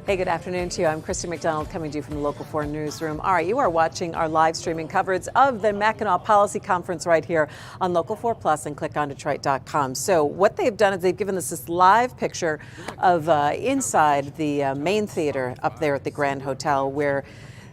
Hey, good afternoon to you. I'm Christy McDonald coming to you from the Local 4 newsroom. All right, you are watching our live streaming coverage of the Mackinac Policy Conference right here on Local 4 Plus and clickondetroit.com. So what they've done is they've given us this live picture of inside the main theater up there at the Grand Hotel, where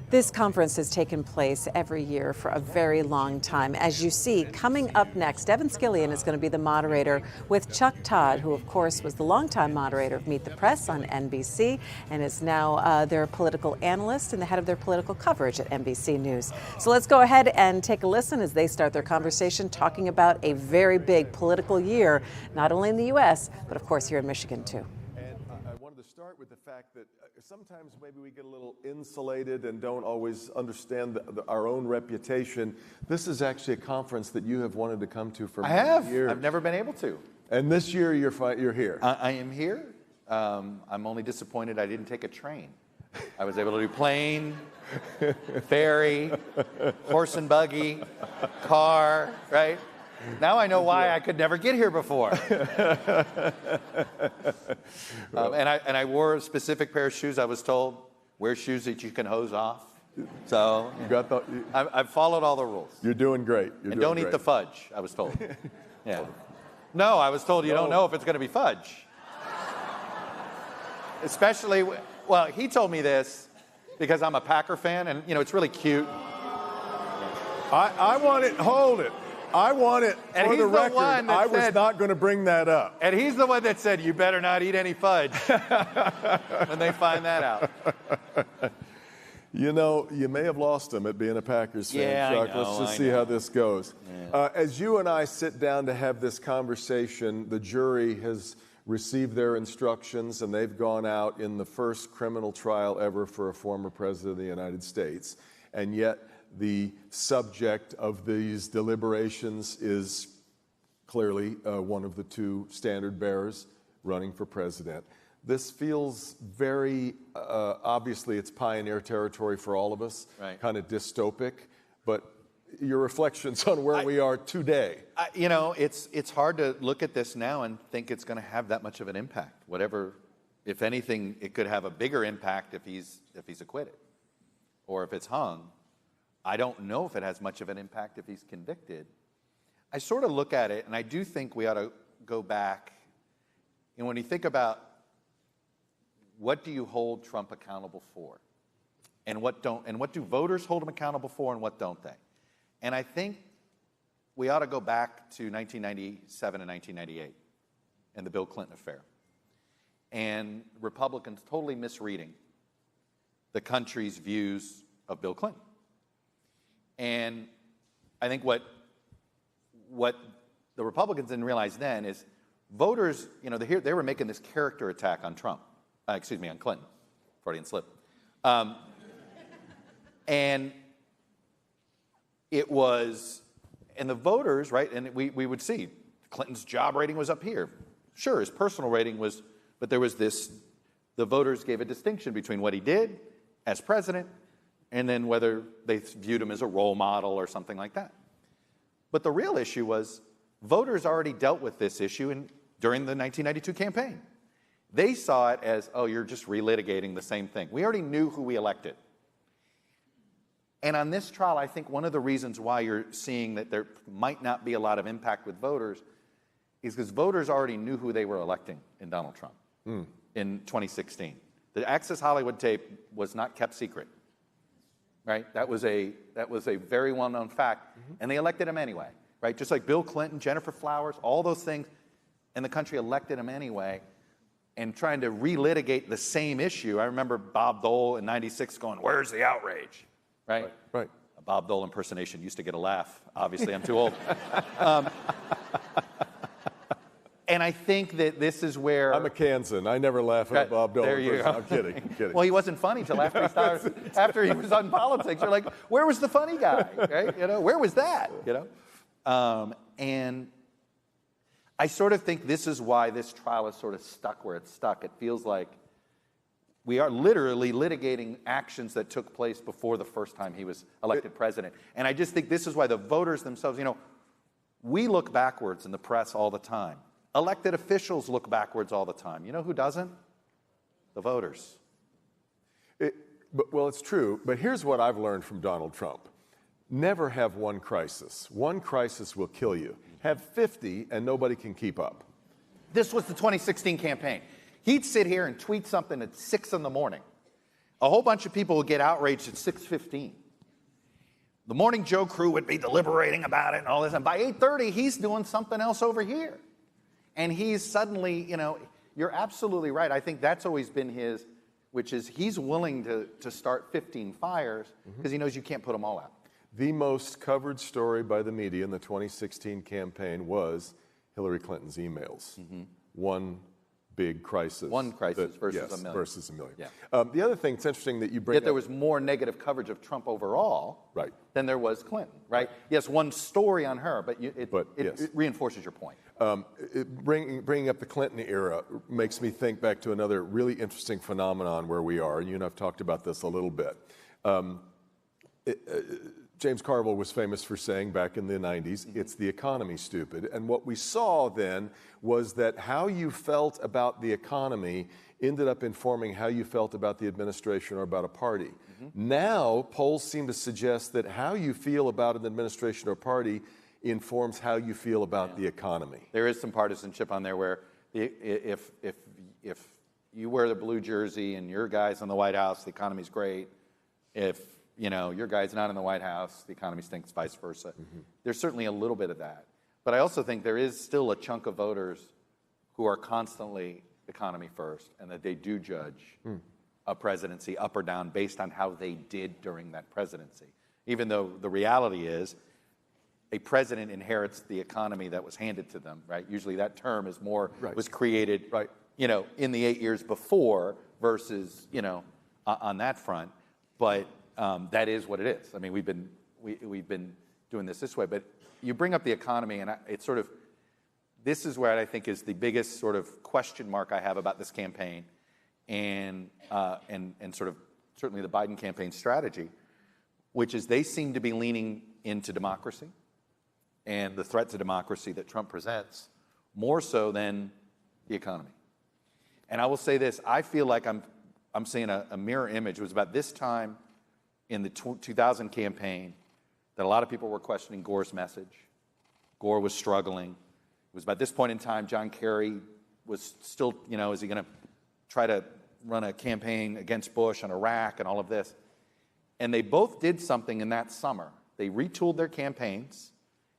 this conference has taken place every year for a very long time. As you see, coming up next, Devin Scillian is going to be the moderator with Chuck Todd, who, of course, was the longtime moderator of Meet the Press on NBC and is now their political analyst and the head of their political coverage at NBC News. So let's go ahead and take a listen as they start their conversation talking about a very big political year, not only in the U.S., but, of course, here in Michigan, too. And I wanted to start with the fact that sometimes maybe we get a little insulated and don't always understand our own reputation. This is actually a conference that you have wanted to come to for many years. I've never been able to. And this year you're here. I am here. I'm only disappointed I didn't take a train. I was able to do plane, ferry, horse and buggy, car, right? Now I know why I could never get here before. And I wore a specific pair of shoes. I was told, wear shoes that you can hose off. So I've followed all the rules. You're doing great. Don't eat the fudge, I was told. Yeah. No, I was told you don't know if it's going to be fudge. Especially, well, he told me this because I'm a Packer fan, and, it's really cute. I want it, hold it. I want it for the record. I was not going to bring that up. And he's the one that said, you better not eat any fudge when they find that out. You may have lost him at being a Packers fan, Chuck. Let's just see how this goes. Yeah. As you and I sit down to have this conversation, the jury has received their instructions, and they've gone out in the first criminal trial ever for a former president of the United States. And yet, the subject of these deliberations is clearly one of the two standard bearers running for president. This feels very, obviously it's pioneer territory for all of us, right. Kind of dystopic, but your reflections on where we are today. It's hard to look at this now and think it's going to have that much of an impact. Whatever, if anything, it could have a bigger impact if he's acquitted or if it's hung. I don't know if it has much of an impact if he's convicted. I sort of look at it, and I do think we ought to go back. And when you think about what do you hold Trump accountable for, and what do voters hold him accountable for, and what don't they? And I think we ought to go back to 1997 and 1998 and the Bill Clinton affair, and Republicans totally misreading the country's views of Bill Clinton. And I think what the Republicans didn't realize then is voters, they were making this character attack on Trump, on Clinton, Freudian slip. And it was, and the voters, right, and we would see Clinton's job rating was up here. Sure, his personal rating was, but there was this, the voters gave a distinction between what he did as president and then whether they viewed him as a role model or something like that. But the real issue was voters already dealt with this issue during the 1992 campaign. They saw it as, oh, you're just relitigating the same thing. We already knew who we elected. And on this trial, I think one of the reasons why you're seeing that there might not be a lot of impact with voters is because voters already knew who they were electing in Donald Trump in 2016. The Access Hollywood tape was not kept secret. Right? That was a very well-known fact, and they elected him anyway, right? Just like Bill Clinton, Jennifer Flowers, all those things, and the country elected him anyway, and trying to relitigate the same issue. I remember Bob Dole in '96 going, "Where's the outrage?" Right? Right. A Bob Dole impersonation used to get a laugh. Obviously, I'm too old. And I think that this is where... I'm a Kansan. I never laugh at Bob Dole. There you go. I'm kidding. Well, he wasn't funny till after he was on politics. You're like, where was the funny guy? Right? Where was that? And I sort of think this is why this trial is sort of stuck where it's stuck. It feels like we are literally litigating actions that took place before the first time he was elected president. And I just think this is why the voters themselves, we look backwards in the press all the time. Elected officials look backwards all the time. You know who doesn't? The voters. Well, it's true, but here's what I've learned from Donald Trump. Never have one crisis. One crisis will kill you. Have 50 and nobody can keep up. This was the 2016 campaign. He'd sit here and tweet something at 6 in the morning. A whole bunch of people would get outraged at 6:15. The Morning Joe crew would be deliberating about it and all this. And by 8:30, he's doing something else over here. And he's suddenly, you're absolutely right. I think that's always been his, which is he's willing to start 15 fires because he knows you can't put them all out. The most covered story by the media in the 2016 campaign was Hillary Clinton's emails. One big crisis. One crisis versus a million. Versus a million. Yeah. The other thing, it's interesting that you bring Yet there was more negative coverage of Trump overall than there was Clinton, right? Yes, one story on her, but it reinforces your point. Bringing up the Clinton era makes me think back to another really interesting phenomenon where we are. You and I've talked about this a little bit. James Carville was famous for saying back in the 90s, it's the economy, stupid. And what we saw then was that how you felt about the economy ended up informing how you felt about the administration or about a party. Now, polls seem to suggest that how you feel about an administration or party informs how you feel about the economy. There is some partisanship on there where if you wear the blue jersey and your guy's in the White House, the economy's great. If your guy's not in the White House, the economy stinks, vice versa. There's certainly a little bit of that. But I also think there is still a chunk of voters who are constantly economy first and that they do judge a presidency up or down based on how they did during that presidency. Even though the reality is a president inherits the economy that was handed to them, right? Usually that term is more, was created, in the 8 years before versus, on that front. But that is what it is. I mean, we've been doing this way, but you bring up the economy, and it's sort of, this is where I think is the biggest sort of question mark I have about this campaign, and sort of certainly the Biden campaign strategy, which is they seem to be leaning into democracy and the threat to democracy that Trump presents more so than the economy. And I will say this: I feel like I'm seeing a mirror image. It was about this time in the 2000 campaign that a lot of people were questioning Gore's message. Gore was struggling. It was about this point in time John Kerry was still, is he going to try to run a campaign against Bush on Iraq and all of this? And they both did something in that summer. They retooled their campaigns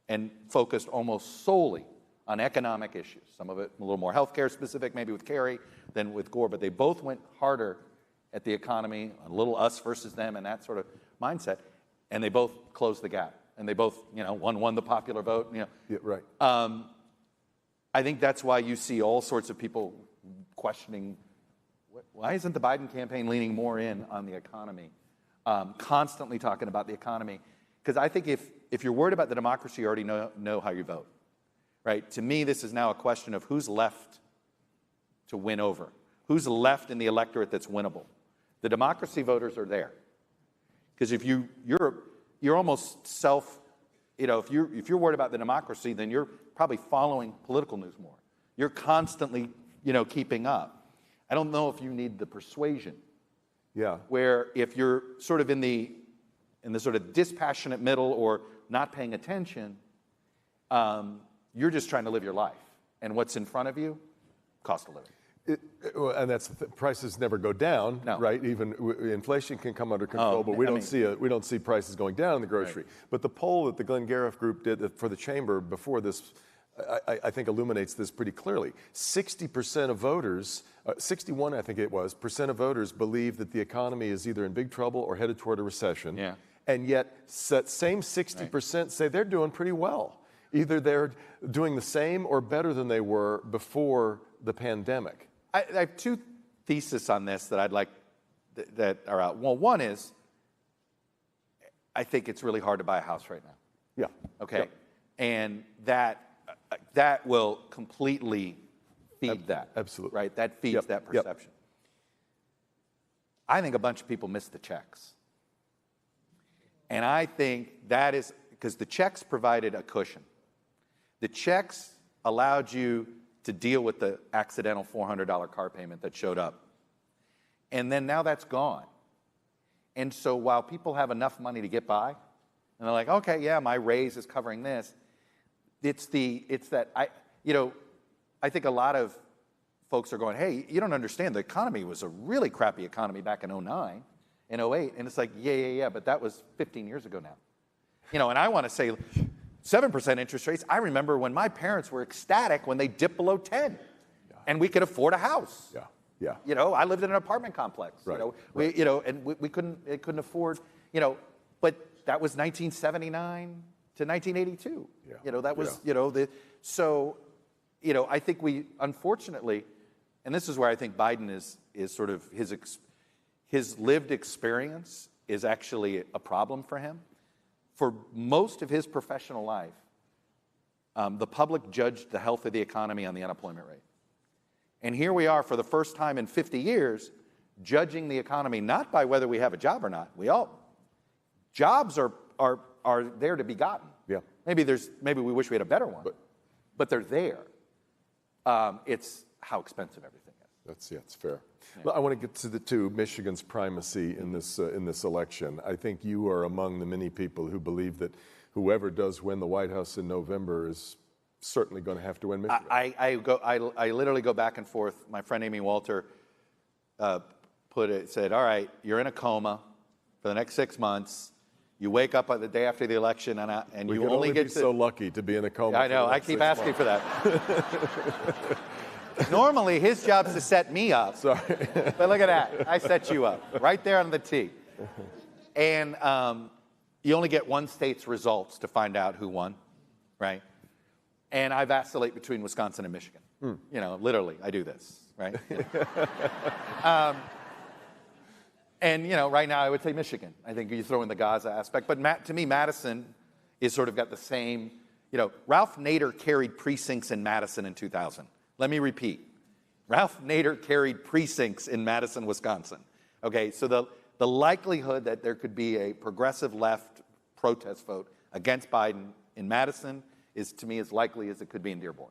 and focused almost solely on economic issues. Some of it a little more healthcare specific, maybe with Kerry than with Gore, but they both went harder at the economy, a little us versus them, and that sort of mindset. And they both closed the gap. And they both, one won the popular vote. Yeah, right. I think that's why you see all sorts of people questioning, why isn't the Biden campaign leaning more in on the economy, constantly talking about the economy? Because I think if you're worried about the democracy, you already know how you vote, right? To me, this is now a question of who's left to win over, who's left in the electorate that's winnable. The democracy voters are there, because if you're almost if you're worried about the democracy, then you're probably following political news more. You're constantly keeping up. I don't know if you need the persuasion. Yeah. Where if you're sort of in the sort of dispassionate middle or not paying attention, you're just trying to live your life, and what's in front of you, cost of living. And that's prices never go down, right? Even inflation can come under control, but we don't see prices going down in the grocery. Right. But the poll that the Glenn Gariff group did for the chamber before this, I think illuminates this pretty clearly. 60% of voters, 61 I think it was, percent of voters believe that the economy is either in big trouble or headed toward a recession. Yeah. And yet that same 60% say they're doing pretty well. Either they're doing the same or better than they were before the pandemic. I have two theses on this that I'd like that are out. Well, one is I think it's really hard to buy a house right now. Yeah. Okay. Yep. And that will completely feed that. Absolutely. Right? That feeds that perception. Yep. I think a bunch of people miss the checks. And I think that is because the checks provided a cushion. The checks allowed you to deal with the accidental $400 car payment that showed up. And then now that's gone. And so while people have enough money to get by, and they're like, okay, yeah, my raise is covering this, I think a lot of folks are going, hey, you don't understand, the economy was a really crappy economy back in 09 and 08, and it's like, yeah, but that was 15 years ago now. And I want to say 7% interest rates, I remember when my parents were ecstatic when they dipped below 10, and we could afford a house. Yeah. I lived in an apartment complex. Right. And we couldn't afford, but that was 1979 to 1982. That was, I think we, unfortunately, and this is where I think Biden is sort of his lived experience is actually a problem for him. For most of his professional life, the public judged the health of the economy on the unemployment rate. And here we are for the first time in 50 years, judging the economy not by whether we have a job or not. Jobs are there to be gotten. Yeah. Maybe we wish we had a better one, but they're there. It's how expensive everything is. That's fair. Yeah. Well, I want to get to Michigan's primacy in this election. I think you are among the many people who believe that whoever does win the White House in November is certainly going to have to win Michigan. I literally go back and forth. My friend Amy Walter said, all right, you're in a coma for the next 6 months. You wake up on the day after the election, and you only get so lucky to be in a coma. I know. I keep asking for that. Normally, his job's to set me up. Sorry. But look at that. I set you up right there on the tee. And you only get one state's results to find out who won, right? And I vacillate between Wisconsin and Michigan. Literally, I do this, right? And, right now I would say Michigan. I think you throw in the Gaza aspect. But to me, Madison is sort of got the same, Ralph Nader carried precincts in Madison in 2000. Let me repeat. Ralph Nader carried precincts in Madison, Wisconsin. Okay, so the likelihood that there could be a progressive left protest vote against Biden in Madison is, to me, as likely as it could be in Dearborn.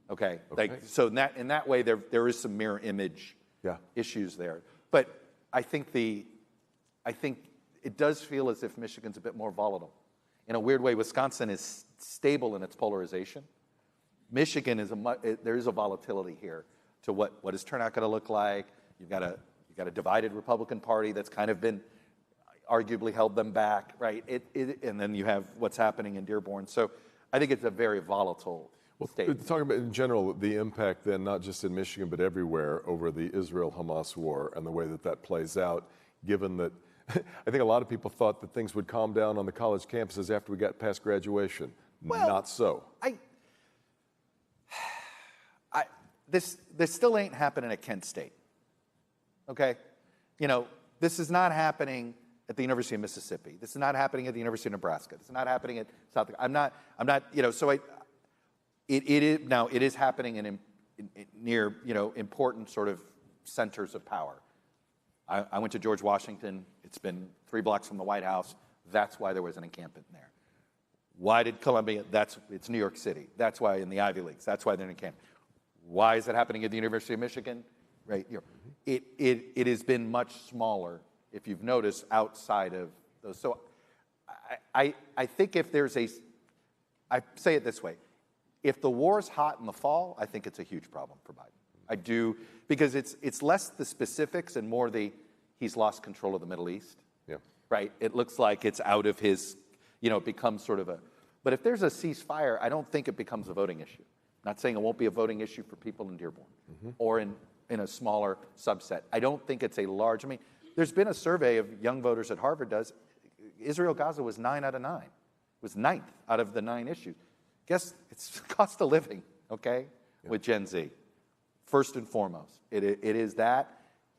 Okay. So in that way, there is some mirror image issues there. But I think it does feel as if Michigan's a bit more volatile. In a weird way, Wisconsin is stable in its polarization. Michigan there is a volatility here to what is turnout going to look like. You've got a divided Republican Party that's kind of been arguably held them back, right? And then you have what's happening in Dearborn. So I think it's a very volatile state. Talking about in general the impact then, not just in Michigan but everywhere, over the Israel-Hamas war and the way that plays out, given that I think a lot of people thought that things would calm down on the college campuses after we got past graduation. Well, not so. This still ain't happening at Kent State. Okay? This is not happening at the University of Mississippi. This is not happening at the University of Nebraska. This is not happening at South Dakota. I'm not, so it is happening in near, important sort of centers of power. I went to George Washington. It's been 3 blocks from the White House. That's why there was an encampment there. Why did Columbia? It's New York City. That's why in the Ivy Leagues. That's why they're in encampment. Why is it happening at the University of Michigan? Right. It has been much smaller, if you've noticed, outside of those. So I think if there's I say it this way, if the war's hot in the fall, I think it's a huge problem for Biden. I do, because it's less the specifics and more he's lost control of the Middle East. Yeah. Right. It looks like it's out of his, it becomes sort of but if there's a ceasefire, I don't think it becomes a voting issue. Not saying it won't be a voting issue for people in Dearborn or in a smaller subset. I don't think it's a large, there's been a survey of young voters at Harvard does. Israel-Gaza was 9 out of 9. It was 9th out of the 9 issues. Guess it's cost of living, okay, with Gen Z. First and foremost, it is that.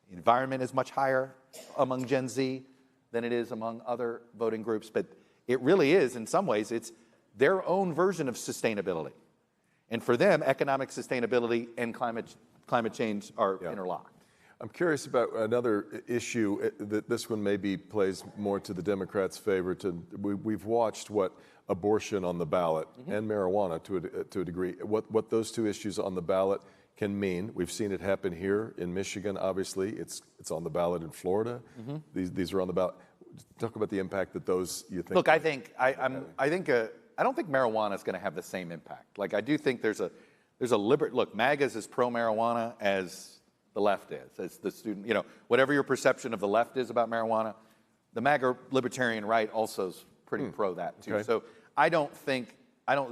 The environment is much higher among Gen Z than it is among other voting groups. But it really is, in some ways, it's their own version of sustainability. And for them, economic sustainability and climate change are interlocked. I'm curious about another issue that this one maybe plays more to the Democrats' favor. We've watched what abortion on the ballot and marijuana to a degree, what those 2 issues on the ballot can mean. We've seen it happen here in Michigan. Obviously, it's on the ballot in Florida. These are on the ballot. Talk about the impact that those you think. Look, I don't think marijuana is going to have the same impact. Like I do think there's a look. MAGA is as pro marijuana as the left is, as the student. Whatever your perception of the left is about marijuana, the MAGA libertarian right also is pretty pro that too. Okay. So I don't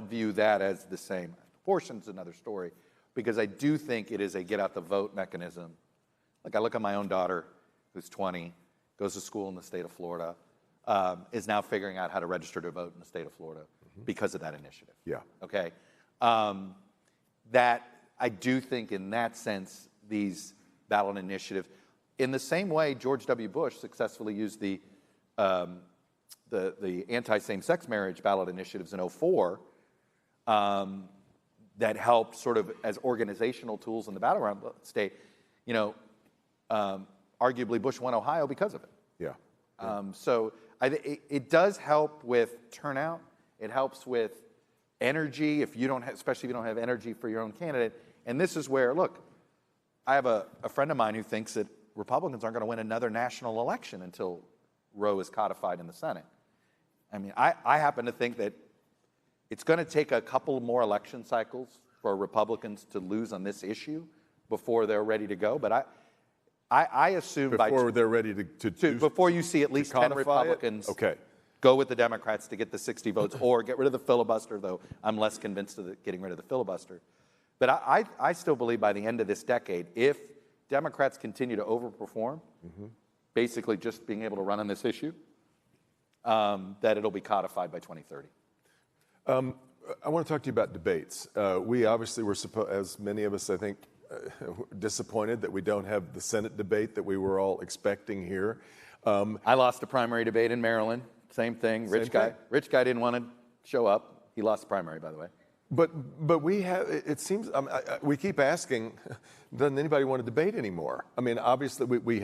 view that as the same. Abortion's another story, because I do think it is a get out the vote mechanism. Like I look at my own daughter, who's 20, goes to school in the state of Florida, is now figuring out how to register to vote in the state of Florida because of that initiative. Yeah. Okay. That I do think, in that sense, these ballot initiatives, in the same way George W. Bush successfully used the anti-same-sex marriage ballot initiatives in 2004, that helped sort of as organizational tools in the battleground state. Arguably Bush won Ohio because of it. Yeah. So it does help with turnout. It helps with energy, especially if you don't have energy for your own candidate. And this is where, look, I have a friend of mine who thinks that Republicans aren't going to win another national election until Roe is codified in the Senate. I mean, I happen to think that it's going to take a couple more election cycles for Republicans to lose on this issue before they're ready to go. But I assume before they're ready before you see at least 10 Republicans go with the Democrats to get the 60 votes or get rid of the filibuster, though I'm less convinced of getting rid of the filibuster. But I still believe by the end of this decade, if Democrats continue to overperform, basically just being able to run on this issue, that it'll be codified by 2030. I want to talk to you about debates. We obviously were as many of us, I think, disappointed that we don't have the Senate debate that we were all expecting here. I lost a primary debate in Maryland. Same thing. Rich guy didn't want to show up. He lost the primary, by the way. But we have. It seems we keep asking. Doesn't anybody want to debate anymore? I mean, obviously we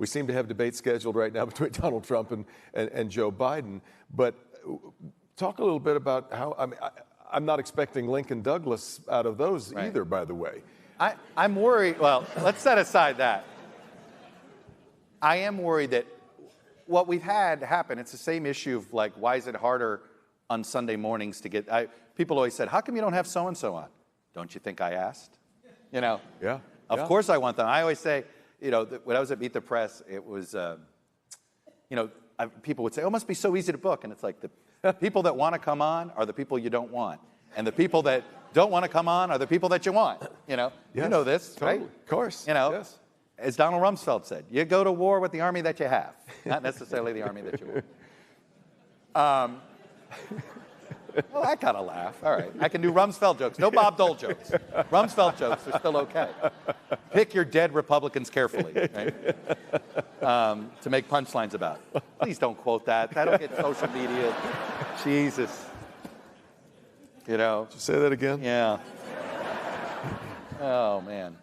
seem to have debates scheduled right now between Donald Trump and Joe Biden. But talk a little bit about how. I mean, I'm not expecting Lincoln Douglas out of those either. By the way, I'm worried. Well, let's set aside that. I am worried that what we've had happen, it's the same issue of like, why is it harder on Sunday mornings to get, people always said, how come you don't have so-and-so on? Don't you think I asked? Yeah. Of course I want them. I always say, when I was at Meet the Press, it was, people would say, oh, it must be so easy to book. And it's like the people that want to come on are the people you don't want. And the people that don't want to come on are the people that you want. Yes, you know this, totally. right? Of course. Yes. As Donald Rumsfeld said, you go to war with the army that you have, not necessarily the army that you want. Well, I kind of laugh. All right. I can do Rumsfeld jokes. No Bob Dole jokes. Rumsfeld jokes are still okay. Pick your dead Republicans carefully, right? To make punchlines about. Please don't quote that. That'll get social media. Jesus. Did you say that again? Yeah. Oh, man.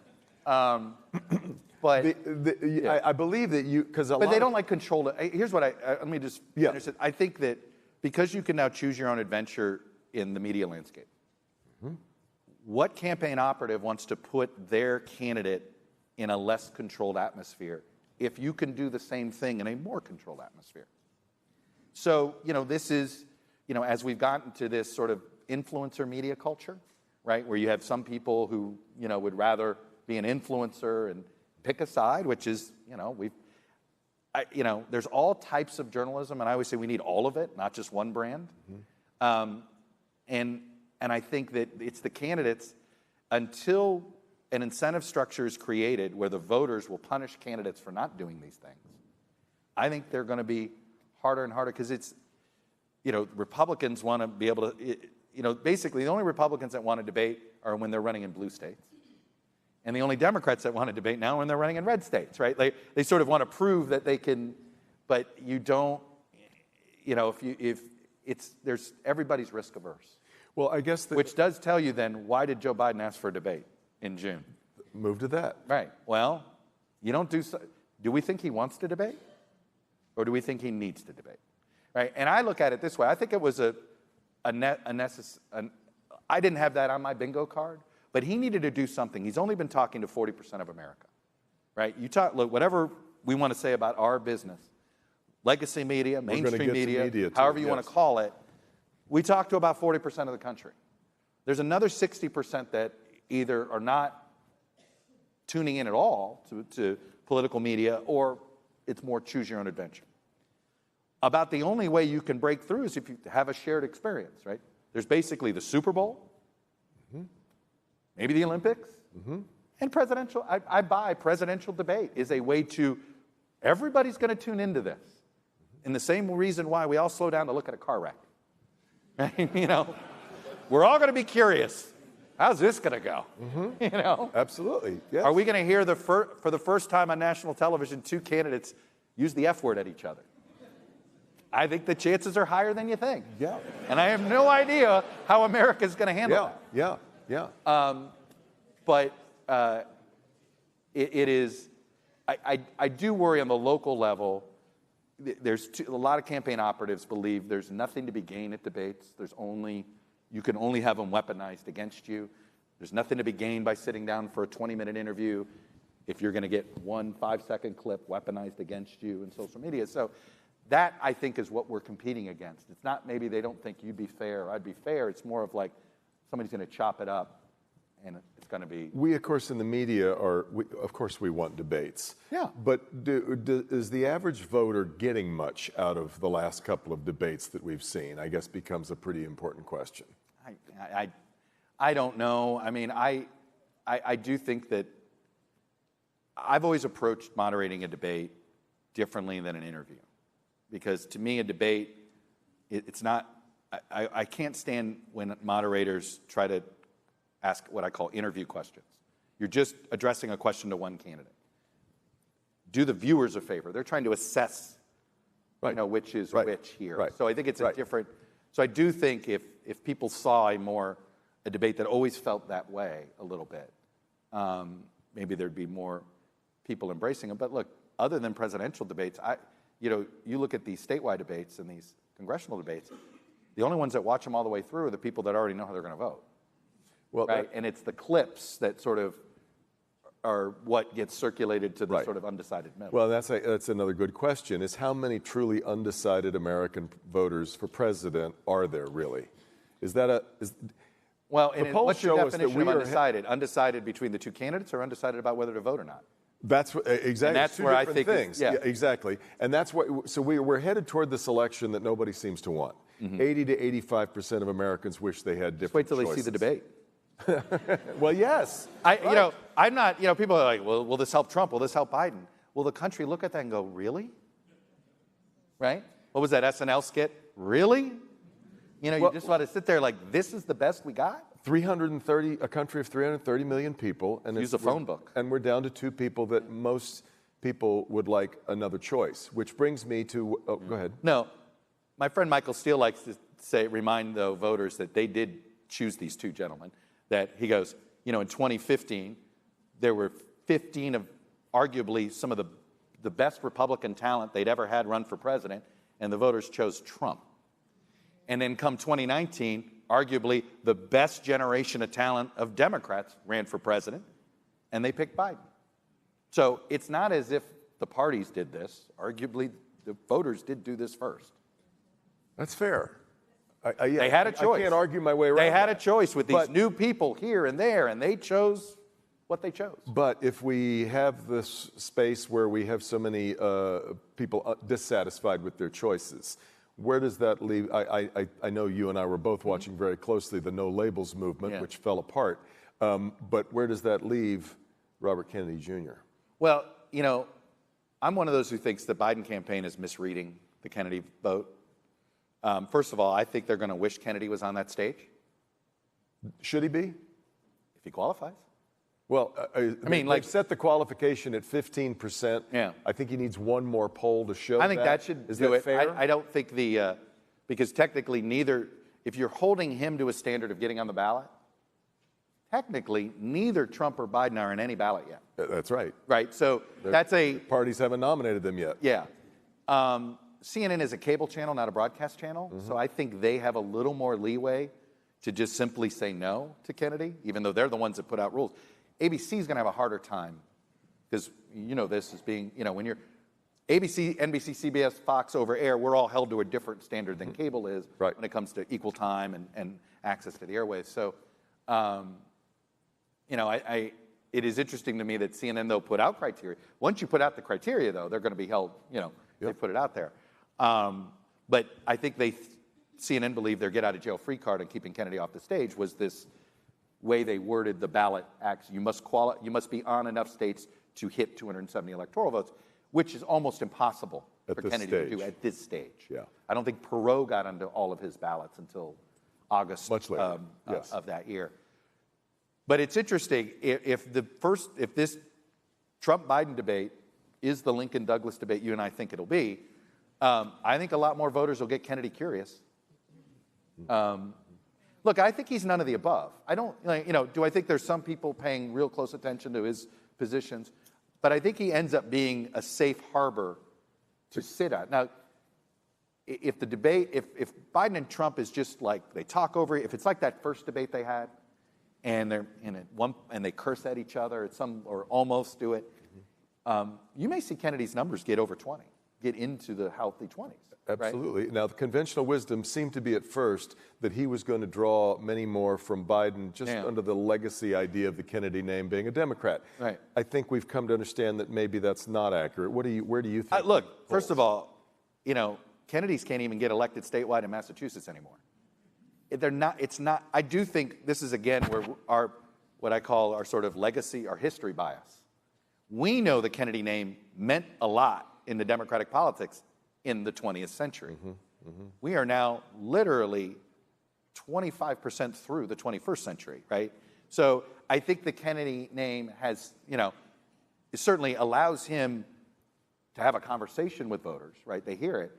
But I believe that but they don't like control. Here's what let me just finish it. I think that because you can now choose your own adventure in the media landscape, what campaign operative wants to put their candidate in a less controlled atmosphere if you can do the same thing in a more controlled atmosphere? So, this is, as we've gotten to this sort of influencer media culture, right, where you have some people who, would rather be an influencer and pick a side, which is, there's all types of journalism, and I always say we need all of it, not just one brand. And I think that it's the candidates, until an incentive structure is created where the voters will punish candidates for not doing these things, I think they're going to be harder and harder, because it's, Republicans want to be able to, basically the only Republicans that want to debate are when they're running in blue states. And the only Democrats that want to debate now are when they're running in red states, right? They sort of want to prove that they can, but you don't, there's everybody's risk averse. Well, I guess which does tell you then, why did Joe Biden ask for a debate in June? Move to that. Right. Well, you don't do we think he wants to debate? Or do we think he needs to debate? Right? And I look at it this way. I think it was I didn't have that on my bingo card, But he needed to do something. He's only been talking to 40% of America, right? You talk, look, whatever we want to say about our business, legacy media, mainstream media, however you want to call it, we talk to about 40% of the country. There's another 60% that either are not tuning in at all to political media, or it's more choose your own adventure. About the only way you can break through is if you have a shared experience, right? There's basically the Super Bowl, maybe the Olympics, and presidential. I buy presidential debate is a way to, everybody's going to tune into this. And the same reason why we all slow down to look at a car wreck. Right? You know, we're all going to be curious. How's this going to go? You know? Absolutely. Yes. Are we going to hear for the first time on national television, two candidates use the F word at each other? I think the chances are higher than you think. Yeah. And I have no idea how America's going to handle that. Yeah. But it is, I do worry on the local level. There's a lot of campaign operatives believe there's nothing to be gained at debates. You can only have them weaponized against you. There's nothing to be gained by sitting down for a 20-minute interview if you're going to get one 5-second clip weaponized against you in social media. So that, I think, is what we're competing against. It's not maybe they don't think you'd be fair or I'd be fair. It's more of like somebody's going to chop it up, and it's going to be... We, of course, in the media of course, we want debates. Yeah. But is the average voter getting much out of the last couple of debates that we've seen? I guess becomes a pretty important question. I don't know. I mean, I do think that I've always approached moderating a debate differently than an interview. Because to me, a debate, it's not... I can't stand when moderators try to ask what I call interview questions. You're just addressing a question to one candidate. Do the viewers a favor. They're trying to assess, you know, which is which here. Right. So I think it's a different... So I do think if people saw a debate that always felt that way a little bit, maybe there'd be more people embracing it. But look, other than presidential debates, you look at these statewide debates and these congressional debates, the only ones that watch them all the way through are the people that already know how they're going to vote. Well, right? And it's the clips that sort of are what gets circulated to the sort of undecided middle. Well, that's another good question, is how many truly undecided American voters for president are there really? Well, and what's your definition of undecided? Undecided between the two candidates or undecided about whether to vote or not? That's what, exactly. And that's where I think things. Yeah, exactly. And that's what. So we're headed toward this election that nobody seems to want. 80 to 85% of Americans wish they had different choices. Wait till choices. they see the debate. Well, yes. I'm not. People are like, well, will this help Trump? Will this help Biden? Will the country look at that and go, really? Right? What was that SNL skit? Really? You just want to sit there like, this is the best we got? A country of 330 million people, and use a phone book, and we're down to two people that most people would like another choice. Which brings me to go ahead. No, my friend Michael Steele likes to remind the voters that they did choose these two gentlemen. That he goes, in 2015, there were 15 of arguably some of the best Republican talent they'd ever had run for president, and the voters chose Trump. And then come 2019, arguably the best generation of talent of Democrats ran for president, and they picked Biden. So it's not as if the parties did this. Arguably, the voters did do this first. That's fair. They had a choice. I can't argue my way around They had a choice with these new people here and there, and they chose what they chose. But if we have this space where we have so many people dissatisfied with their choices, where does that leave? I know you and I were both watching very closely the No Labels movement, which fell apart. But where does that leave Robert Kennedy Jr.? Well, I'm one of those who thinks the Biden campaign is misreading the Kennedy vote. First of all, I think they're going to wish Kennedy was on that stage. Should he be? If he qualifies. Well, they've set the qualification at 15%. Yeah. I think he needs one more poll to show that. I think that should Is do that it. fair? I don't think because technically if you're holding him to a standard of getting on the ballot, technically neither Trump or Biden are in any ballot yet. That's right. Right, so parties haven't nominated them yet. Yeah. CNN is a cable channel, not a broadcast channel, so I think they have a little more leeway to just simply say no to Kennedy, even though they're the ones that put out rules. ABC is going to have a harder time because this is being, when you're ABC, NBC, CBS, Fox over air, we're all held to a different standard than cable is when it comes to equal time and access to the airwaves. So, it is interesting to me that CNN, though, put out criteria. Once you put out the criteria, though, they're going to be held, they put it out there. But I think CNN believed their get-out-of-jail-free card on keeping Kennedy off the stage was this way they worded the ballot act. You must be on enough states to hit 270 electoral votes, which is almost impossible for Kennedy to do at this stage. Yeah. I I don't think Perot got onto all of his ballots until August Much later. Yes. Of that year. But it's interesting, if this Trump-Biden debate is the Lincoln-Douglas debate you and I think it'll be, I think a lot more voters will get Kennedy curious. Look, I think he's none of the above. I don't, do I think there's some people paying real close attention to his positions? But I think he ends up being a safe harbor to sit at. Now, if the debate, if Biden and Trump is just like they talk over, if it's like that first debate they had, and they're and they curse at each other, or almost do it, you may see Kennedy's numbers get over 20, get into the healthy 20s. Absolutely. Right? Now, the conventional wisdom seemed to be at first that he was going to draw many more from Biden just under the legacy idea of the Kennedy name being a Democrat. Right. I think we've come to understand that maybe that's not accurate. Where do you think? Look, first of all, Kennedys can't even get elected statewide in Massachusetts anymore. They're not. It's not. I do think this is again where what I call our sort of legacy, our history bias. We know the Kennedy name meant a lot in the Democratic politics in the 20th century. We are now literally 25% through the 21st century, right? So I think the Kennedy name has, it certainly allows him to have a conversation with voters, right? They hear it,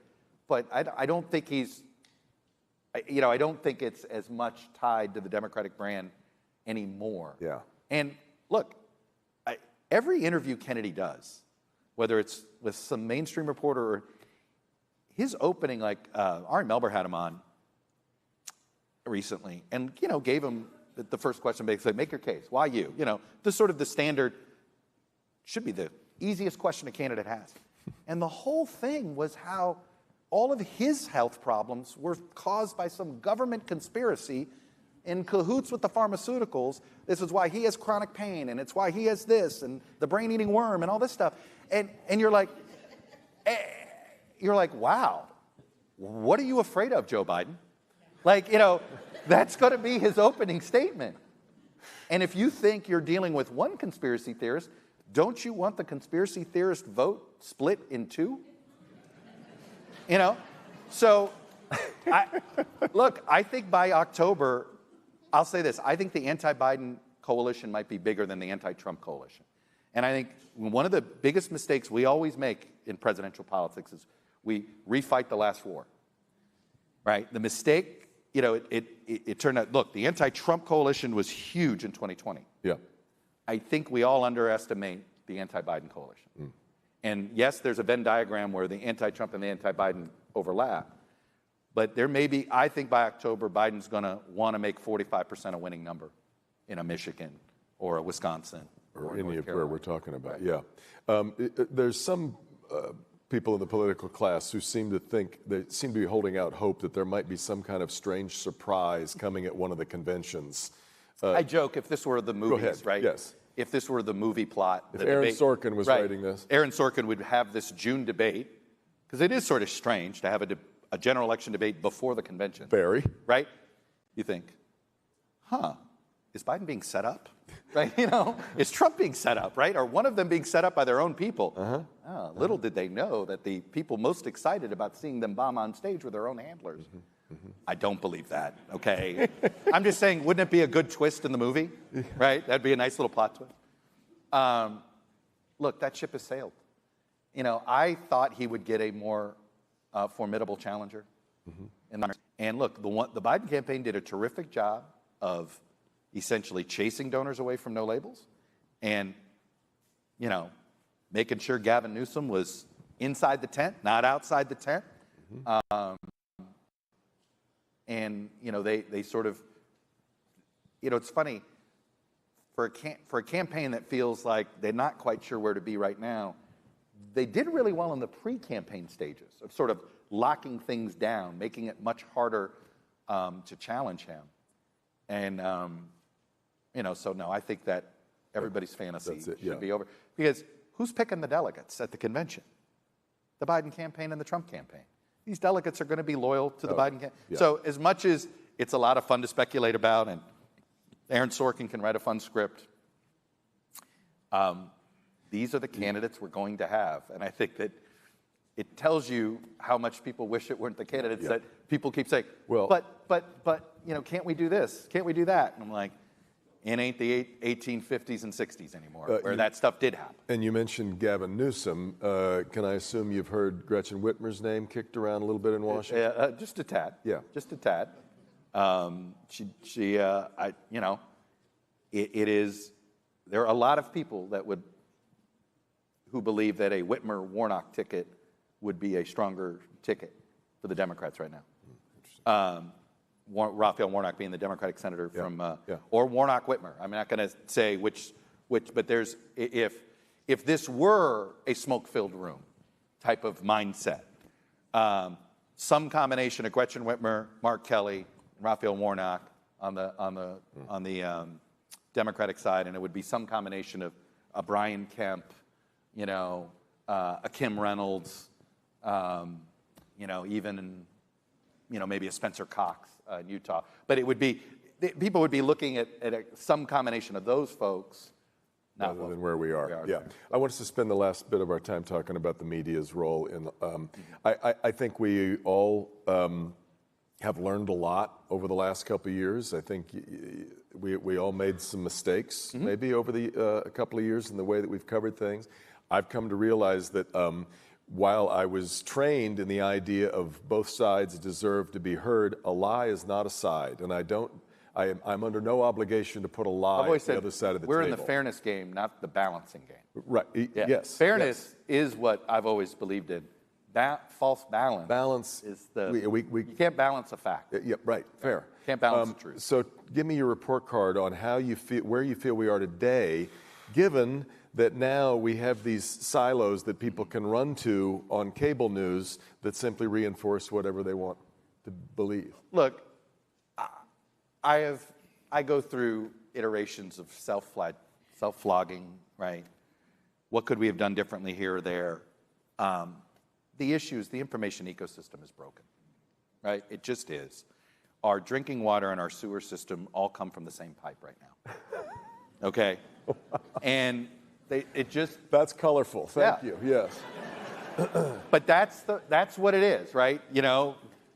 but I don't think I don't think it's as much tied to the Democratic brand anymore. Yeah. And look, every interview Kennedy does, whether it's with some mainstream reporter or his opening, like Ari Melber had him on recently, and gave him the first question, basically, make your case. Why you? The sort of the standard should be the easiest question a candidate has. And the whole thing was how all of his health problems were caused by some government conspiracy in cahoots with the pharmaceuticals. This is why he has chronic pain, and it's why he has this, and the brain-eating worm, and all this stuff. And you're like, wow, what are you afraid of, Joe Biden? Like, that's going to be his opening statement. And if you think you're dealing with one conspiracy theorist, don't you want the conspiracy theorist vote split in two? So, I think by October, I'll say this, I think the anti-Biden coalition might be bigger than the anti-Trump coalition. And I think one of the biggest mistakes we always make in presidential politics is we refight the last war, right? The mistake, it turned out, look, the anti-Trump coalition was huge in 2020. Yeah. I think we all underestimate the anti-Biden coalition. And yes, there's a Venn diagram where the anti-Trump and the anti-Biden overlap. But there may be, I think by October, Biden's going to want to make 45% a winning number in a Michigan or a Wisconsin. Or any of where we're talking about, there's some people in the political class who seem to be holding out hope that there might be some kind of strange surprise coming at one of the conventions. I joke, if this were the movies, right? Yes. If this were the movie plot. If Aaron Sorkin was writing this. Aaron Sorkin would have this June debate, because it is sort of strange to have a general election debate before the convention. Very. Right? You think, is Biden being set up? Right? Is Trump being set up, right? Or one of them being set up by their own people? Little did they know that the people most excited about seeing them bomb on stage were their own handlers. I don't believe that, okay? I'm just saying, wouldn't it be a good twist in the movie, right? That'd be a nice little plot twist. Look, that ship has sailed. I thought he would get a more formidable challenger. And look, the Biden campaign did a terrific job of essentially chasing donors away from no labels and, making sure Gavin Newsom was inside the tent, not outside the tent. And, they sort of it's funny, for a campaign that feels like they're not quite sure where to be right now, they did really well in the pre-campaign stages of sort of locking things down, making it much harder to challenge him. And, so no, I think that everybody's fantasy should be over. Because who's picking the delegates at the convention? The Biden campaign and the Trump campaign. These delegates are going to be loyal to the Biden campaign. Yeah. So as much as it's a lot of fun to speculate about, and Aaron Sorkin can write a fun script, these are the candidates we're going to have. And I think that it tells you how much people wish it weren't the candidates that people keep saying, well, but can't we do this? Can't we do that? And I'm like, it ain't the 1850s and 60s anymore, where that stuff did happen. And you mentioned Gavin Newsom. Can I assume you've heard Gretchen Whitmer's name kicked around a little bit in Washington? Just a tad. Yeah. Just a tad. It is, there are a lot of people who believe that a Whitmer-Warnock ticket would be a stronger ticket for the Democrats right now. Raphael Warnock being the Democratic senator from, or Warnock-Whitmer. I'm not going to say which, but there's, if this were a smoke-filled room type of mindset, some combination of Gretchen Whitmer, Mark Kelly, and Raphael Warnock on the Democratic side, and it would be some combination of a Brian Kemp, a Kim Reynolds, even maybe a Spencer Cox in Utah. But it would be, people would be looking at some combination of those folks. Rather than where we are. Yeah. I want us to spend the last bit of our time talking about the media's role in. I think we all have learned a lot over the last couple of years. I think we all made some mistakes, maybe over a couple of years in the way that we've covered things. I've come to realize that while I was trained in the idea of both sides deserve to be heard, a lie is not a side, and I'm under no obligation to put a lie on the other side of the table. We're in the fairness game, not the balancing game. Right. Yes. Fairness is what I've always believed in. False balance. Balance is you can't balance a fact. Yeah. Right. Fair. Can't balance the truth. So give me your report card on how you feel, where you feel we are today, given that now we have these silos that people can run to on cable news that simply reinforce whatever they want to believe. Look, I go through iterations of self-flogging, right? What could we have done differently here or there? The issue is the information ecosystem is broken, right? It just is. Our drinking water and our sewer system all come from the same pipe right now, okay? And that's colorful. Thank you. Yes. But that's what it is, right?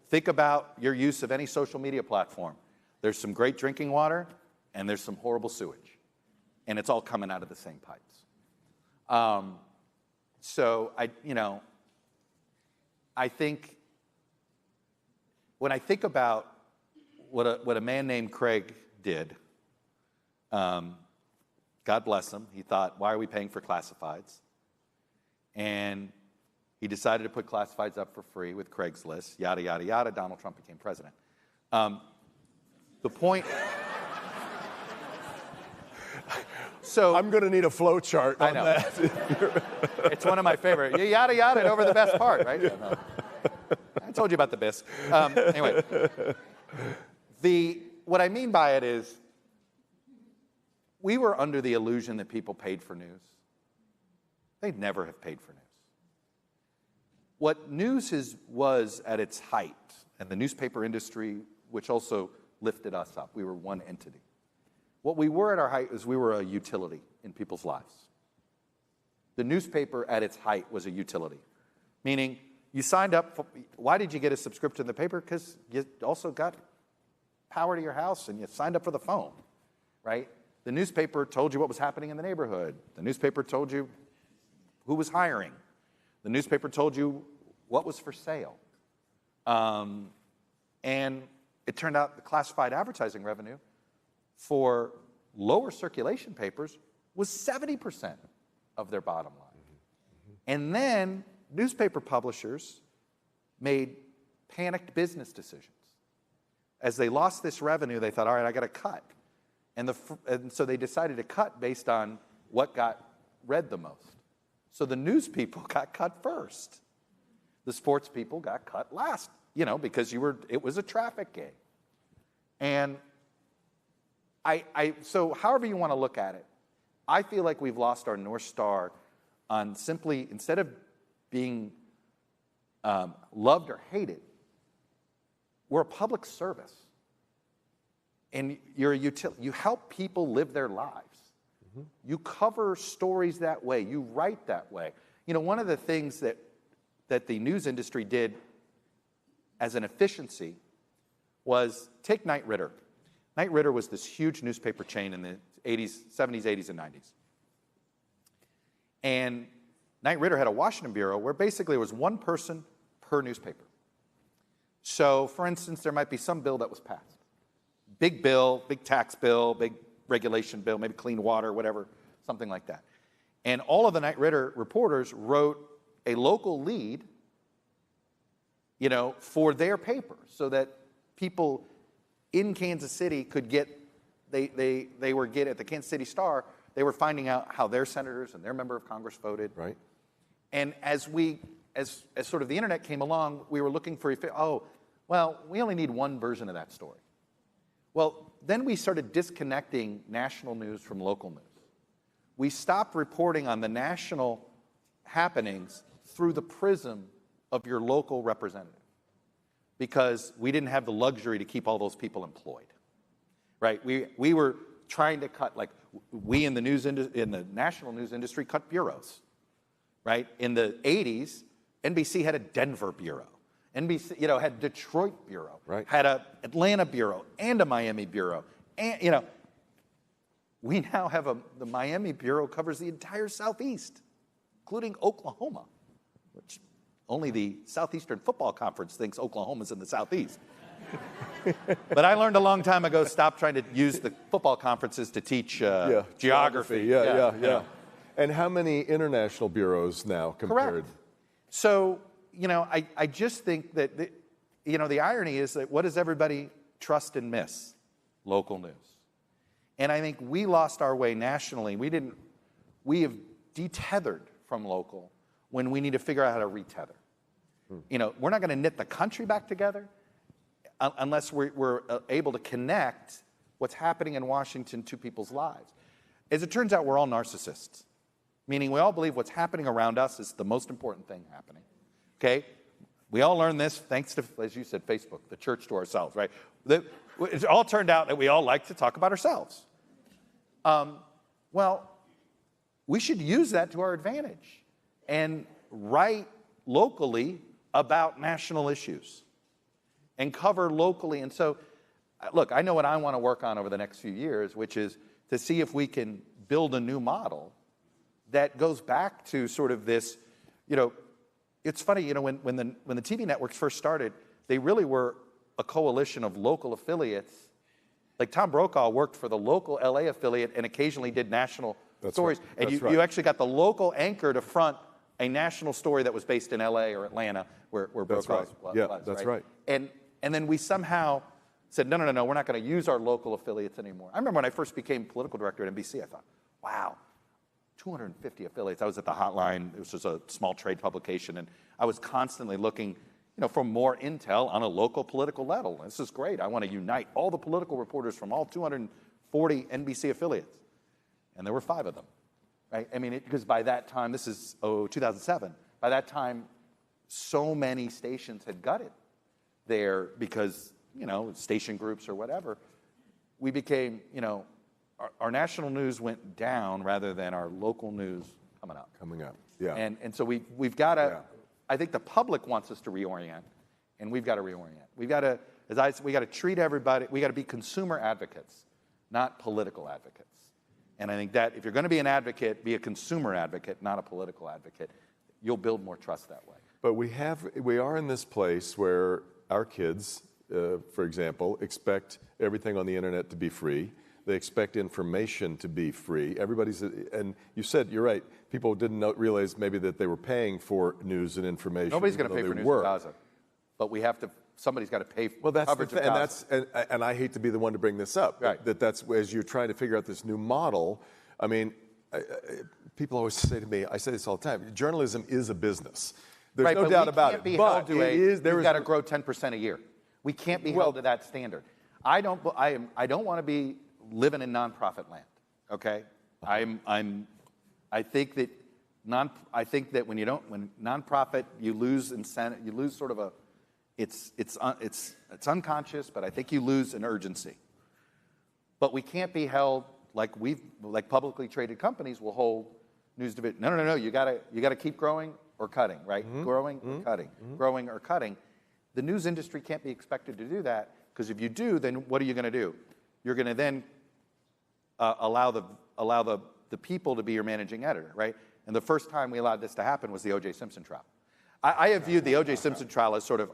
Think about your use of any social media platform. There's some great drinking water, and there's some horrible sewage, and it's all coming out of the same pipes. So I think when I think about what a man named Craig did. God bless him. He thought, why are we paying for classifieds? And he decided to put classifieds up for free with Craigslist, yada, yada, yada. Donald Trump became president. The point... So I'm going to need a flow chart on that. It's one of my favorite. You yada, yada over the best part, right? No. I told you about the BIS. Anyway, what I mean by it is, we were under the illusion that people paid for news. They'd never have paid for news. What news was at its height, and the newspaper industry, which also lifted us up, we were one entity. What we were at our height is we were a utility in people's lives. The newspaper at its height was a utility, meaning you signed up. Why did you get a subscription to the paper? Because you also got power to your house and you signed up for the phone, right? The newspaper told you what was happening in the neighborhood. The newspaper told you who was hiring. The newspaper told you what was for sale. And it turned out the classified advertising revenue for lower circulation papers was 70% of their bottom line. And then newspaper publishers made panicked business decisions. As they lost this revenue, they thought, all right, I got to cut. And so they decided to cut based on what got read the most. So the news people got cut first. The sports people got cut last, because it was a traffic game. And so however you want to look at it, I feel like we've lost our North Star on simply, instead of being loved or hated, we're a public service. And you help people live their lives. Mm-hmm. You cover stories that way. You write that way. One of the things that the news industry did as an efficiency was take Knight Ridder. Knight Ridder was this huge newspaper chain in the 70s, 80s, and 90s. And Knight Ridder had a Washington bureau where basically there was one person per newspaper. So, for instance, there might be some bill that was passed. Big bill, big tax bill, big regulation bill, maybe clean water, whatever, something like that. And all of the Knight Ridder reporters wrote a local lead, for their paper so that people in Kansas City could get, they were at the Kansas City Star, they were finding out how their senators and their member of Congress voted. Right. And as sort of the internet came along, we were looking for, we only need one version of that story. Well, then we started disconnecting national news from local news. We stopped reporting on the national happenings through the prism of your local representative because we didn't have the luxury to keep all those people employed, right? We were trying to cut, like we in the national news industry cut bureaus, right? In the 80s, NBC had a Denver bureau. NBC, had Detroit bureau, right. Had a Atlanta bureau and a Miami bureau, and we now have the Miami bureau covers the entire Southeast, including Oklahoma, which only the Southeastern Football Conference thinks Oklahoma's in the Southeast. But I learned a long time ago, stop trying to use the football conferences to teach geography. Yeah. And how many international bureaus now compared? Correct. So, I just think that, the irony is that what does everybody trust and miss? Local news. And I think we lost our way nationally. We have detethered from local when we need to figure out how to retether. We're not going to knit the country back together unless we're able to connect what's happening in Washington to people's lives. As it turns out, we're all narcissists, meaning we all believe what's happening around us is the most important thing happening. Okay? We all learned this thanks to, as you said, Facebook, the church to ourselves, right? It all turned out that we all like to talk about ourselves. Well, we should use that to our advantage and write locally about national issues and cover locally. And so, look, I know what I want to work on over the next few years, which is to see if we can build a new model that goes back to sort of this, it's funny, when the TV networks first started, they really were a coalition of local affiliates. Like Tom Brokaw worked for the local LA affiliate and occasionally did national stories. Right. And you actually got the local anchor to front a national story that was based in LA or Atlanta where Brokaw was. Yeah, that's right. And then we somehow said, no, we're not going to use our local affiliates anymore. I remember when I first became political director at NBC, I thought, wow, 250 affiliates. I was at the Hotline. It was just a small trade publication, and I was constantly looking, for more intel on a local political level. This is great. I want to unite all the political reporters from all 240 NBC affiliates, and there were 5 of them, right? I mean, because by that time, this is 2007. By that time, so many stations had gutted there because station groups or whatever. We became, our national news went down rather than our local news coming up. Yeah. And so we've got to. Yeah. I think the public wants us to reorient, and we've got to reorient. We've got to, as I said, we got to treat everybody. We got to be consumer advocates, not political advocates. And I think that if you're going to be an advocate, be a consumer advocate, not a political advocate. You'll build more trust that way. But we are in this place where our kids, for example, expect everything on the internet to be free. They expect information to be free. And you said, you're right, people didn't realize maybe that they were paying for news and information. Nobody's going to pay for news in Gaza. But we have to somebody's got to pay for that's coverage of Gaza. And I hate to be the one to bring this up, right. that's as you're trying to figure out this new model. I mean, people always say to me, I say this all the time, journalism is a business. There's right, no doubt about it. But you've got to grow 10% a year. We can't be held to that standard. I don't want to be living in nonprofit land. Okay, I think that when nonprofit, you lose incentive, you lose sort of a, it's unconscious, but I think you lose an urgency. But we can't be held like publicly traded companies will hold news division. No. You gotta keep growing or cutting, right? Mm-hmm. Growing or cutting, growing or cutting. The news industry can't be expected to do that, because if you do, then what are you going to do? You're going to then allow the people to be your managing editor, right? And the first time we allowed this to happen was the O.J. Simpson trial. I have viewed the O.J. Simpson trial as sort of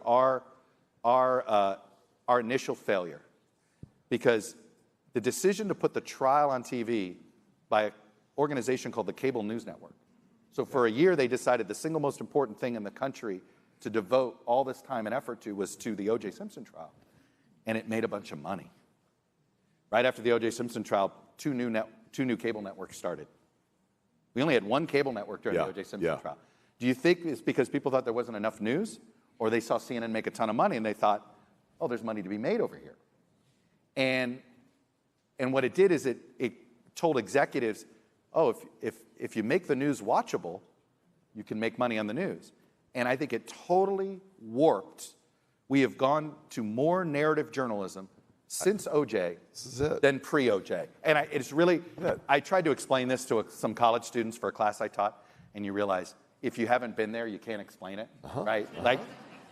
our initial failure, because the decision to put the trial on TV by an organization called the Cable News Network. So for a year, they decided the single most important thing in the country to devote all this time and effort to was to the O.J. Simpson trial. And it made a bunch of money. Right after the O.J. Simpson trial, two new cable networks started. We only had one cable network during the O.J. Simpson trial. Do you think it's because people thought there wasn't enough news? Or they saw CNN make a ton of money and they thought, oh, there's money to be made over here. And what it did is it told executives, oh, if you make the news watchable, you can make money on the news. And I think it totally warped. We have gone to more narrative journalism since OJ than pre-OJ. And it's really, I tried to explain this to some college students for a class I taught, and you realize if you haven't been there, you can't explain it, right? Like,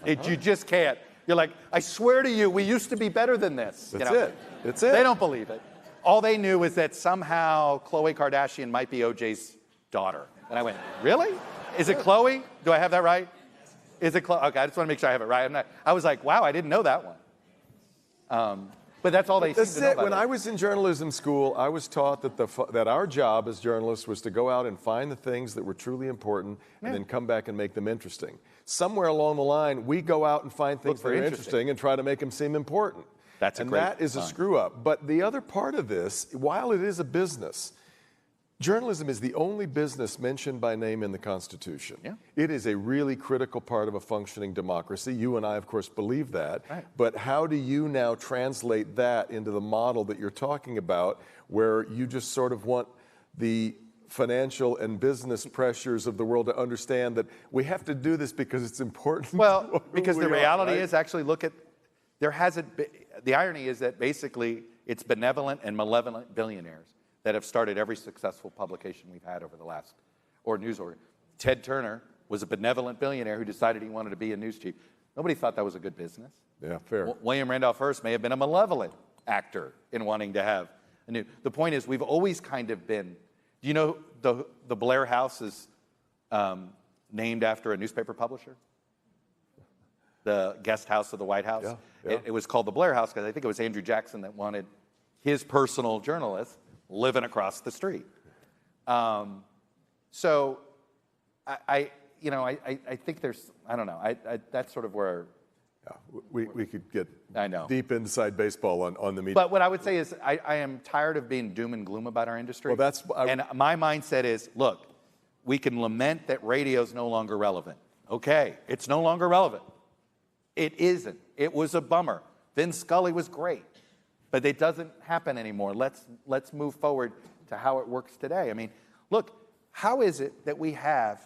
you just can't. You're like, I swear to you, we used to be better than this. That's it. They don't believe it. All they knew was that somehow Khloe Kardashian might be OJ's daughter. And I went, really? Is it Khloe? Do I have that right? Is it Khloe? Okay, I just want to make sure I have it right. I was like, wow, I didn't know that one. But that's all they seem to know about When I was in journalism school, I was taught that our job as journalists was to go out and find the things that were truly important and then come back and make them interesting. Somewhere along the line, we go out and find things that are interesting and try to make them seem important. That is a screw up. But the other part of this, while it is a business, journalism is the only business mentioned by name in the Constitution. Yeah. It is a really critical part of a functioning democracy. You and I, of course, believe that. Right. But how do you now translate that into the model that you're talking about, where you just sort of want the financial and business pressures of the world to understand that we have to do this because it's important? Well, because the reality is, actually, look at, there hasn't been, the irony is that basically it's benevolent and malevolent billionaires that have started every successful publication we've had over the last, or news organ. Ted Turner was a benevolent billionaire who decided he wanted to be a news chief. Nobody thought that was a good business. Yeah, fair. William Randolph Hearst may have been a malevolent actor in wanting to have a new. The point is, we've always kind of been, do you know the Blair House is named after a newspaper publisher? The guest house of the White House. Yeah. It was called the Blair House because I think it was Andrew Jackson that wanted his personal journalist living across the street. So I think there's, I don't know, that's sort of where. Yeah, we could get deep inside baseball on the media. But what I would say is I am tired of being doom and gloom about our industry. Well, and my mindset is, look, we can lament that radio's no longer relevant. Okay, it's no longer relevant. It isn't. It was a bummer. Vin Scully was great. But it doesn't happen anymore. Let's move forward to how it works today. I mean, look, how is it that we have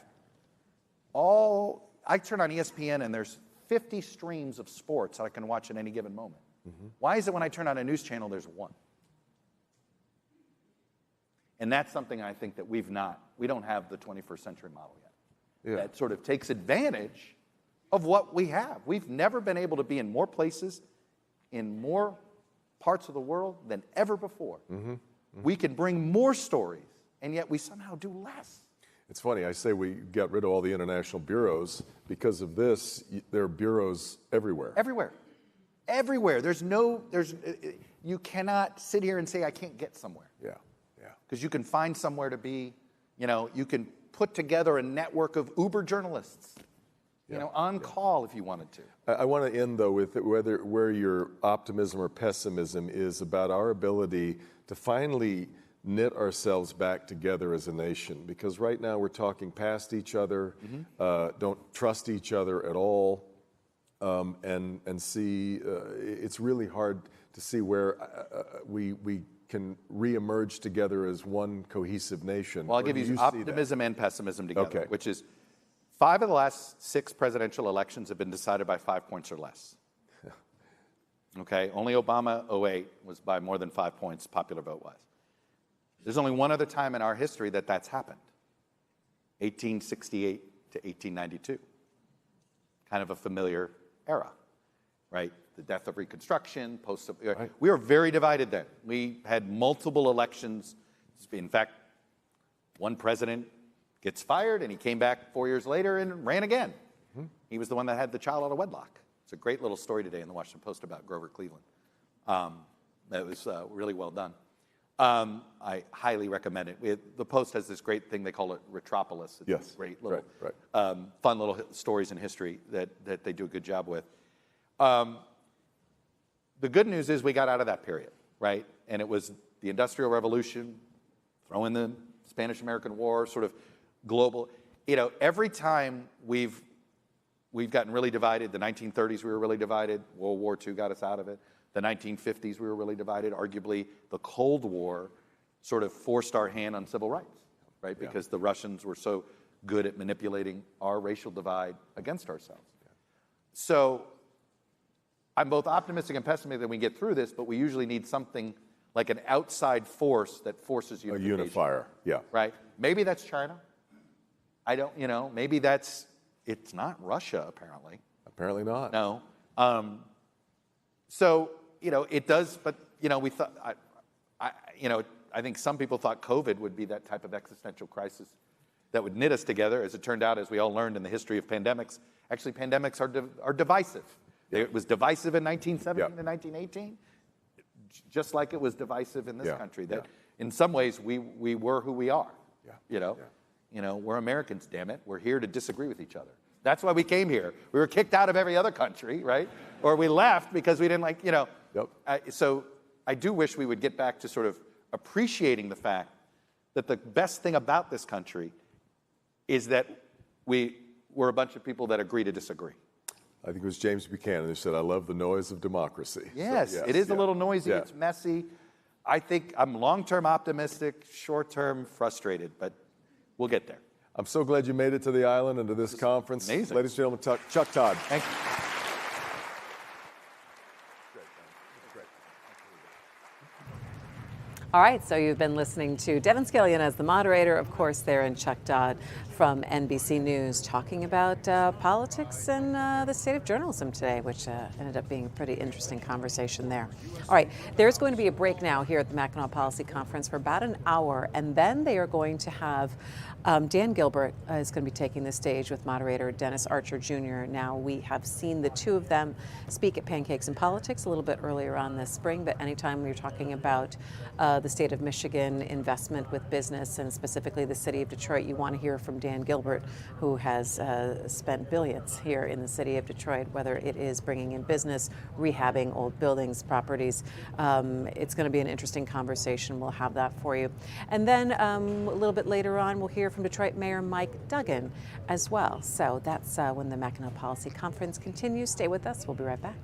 I turn on ESPN and there's 50 streams of sports that I can watch at any given moment. Mm-hmm. Why is it when I turn on a news channel, there's one? And that's something I think that we don't have the 21st century model yet. Yeah. That sort of takes advantage of what we have. We've never been able to be in more places, in more parts of the world than ever before. Mm-hmm. Mm-hmm. We can bring more stories, and yet we somehow do less. It's funny, I say we got rid of all the international bureaus. Because of this, there are bureaus everywhere. Everywhere. You cannot sit here and say, I can't get somewhere. Yeah. Because you can find somewhere to be, you can put together a network of Uber journalists. on call if you wanted to. I want to end, though, with where your optimism or pessimism is about our ability to finally knit ourselves back together as a nation. Because right now we're talking past each other, don't trust each other at all, and see it's really hard to see where we can reemerge together as one cohesive nation. Well, I'll give you optimism and pessimism together, which is 5 of the last 6 presidential elections have been decided by 5 points or less. Okay, only Obama 08 was by more than 5 points, popular vote wise. There's only one other time in our history that that's happened, 1868 to 1892. Kind of a familiar era, right? The death of Reconstruction, right. We were very divided then. We had multiple elections. In fact, one president gets fired, and he came back 4 years later and ran again. He was the one that had the child out of wedlock. It's a great little story today in the Washington Post about Grover Cleveland. That was really well done. I highly recommend it. The Post has this great thing, they call it Retropolis. It's great little, fun little stories in history that they do a good job with. The good news is we got out of that period, right? And it was the Industrial Revolution, throw in the Spanish-American War, sort of global. Every time we've gotten really divided, the 1930s we were really divided, World War II got us out of it. The 1950s we were really divided. Arguably, the Cold War sort of forced our hand on civil rights, right? Because the Russians were so good at manipulating our racial divide against ourselves. So I'm both optimistic and pessimistic that we get through this, but we usually need something like an outside force that forces unification. A unifier, Right? Maybe that's China. I don't, maybe it's not Russia, apparently. Apparently not. No. So, it does, but, we thought, I think some people thought COVID would be that type of existential crisis that would knit us together. As it turned out, as we all learned in the history of pandemics, actually pandemics are divisive. It was divisive in 1917 to 1918, just like it was divisive in this country. That in some ways we were who we are. We're Americans, damn it. We're here to disagree with each other. That's why we came here. We were kicked out of every other country, right? Or we left because we didn't like, so I do wish we would get back to sort of appreciating the fact that the best thing about this country is that we're a bunch of people that agree to disagree. I think it was James Buchanan who said, I love the noise of democracy. Yes, it is a little noisy, it's messy. I think I'm long-term optimistic, short-term frustrated, but we'll get there. I'm so glad you made it to the island and to this conference. Amazing. Ladies and gentlemen, Chuck Todd. Thank you. All right, so you've been listening to Devin Scillian as the moderator, of course, there, and Chuck Todd from NBC News talking about politics and the state of journalism today, which ended up being a pretty interesting conversation there. All right, there's going to be a break now here at the Mackinac Policy Conference for about an hour, and then they are going to have Dan Gilbert is going to be taking the stage with moderator Dennis Archer Jr. Now, we have seen the two of them speak at Pancakes and Politics a little bit earlier on this spring, but anytime we're talking about the state of Michigan investment with business and specifically the city of Detroit, you want to hear from Dan Gilbert, who has spent billions here in the city of Detroit, whether it is bringing in business, rehabbing old buildings, properties. It's going to be an interesting conversation. We'll have that for you. And then a little bit later on, we'll hear from Detroit Mayor Mike Duggan as well. So that's when the Mackinac Policy Conference continues. Stay with us. We'll be right back.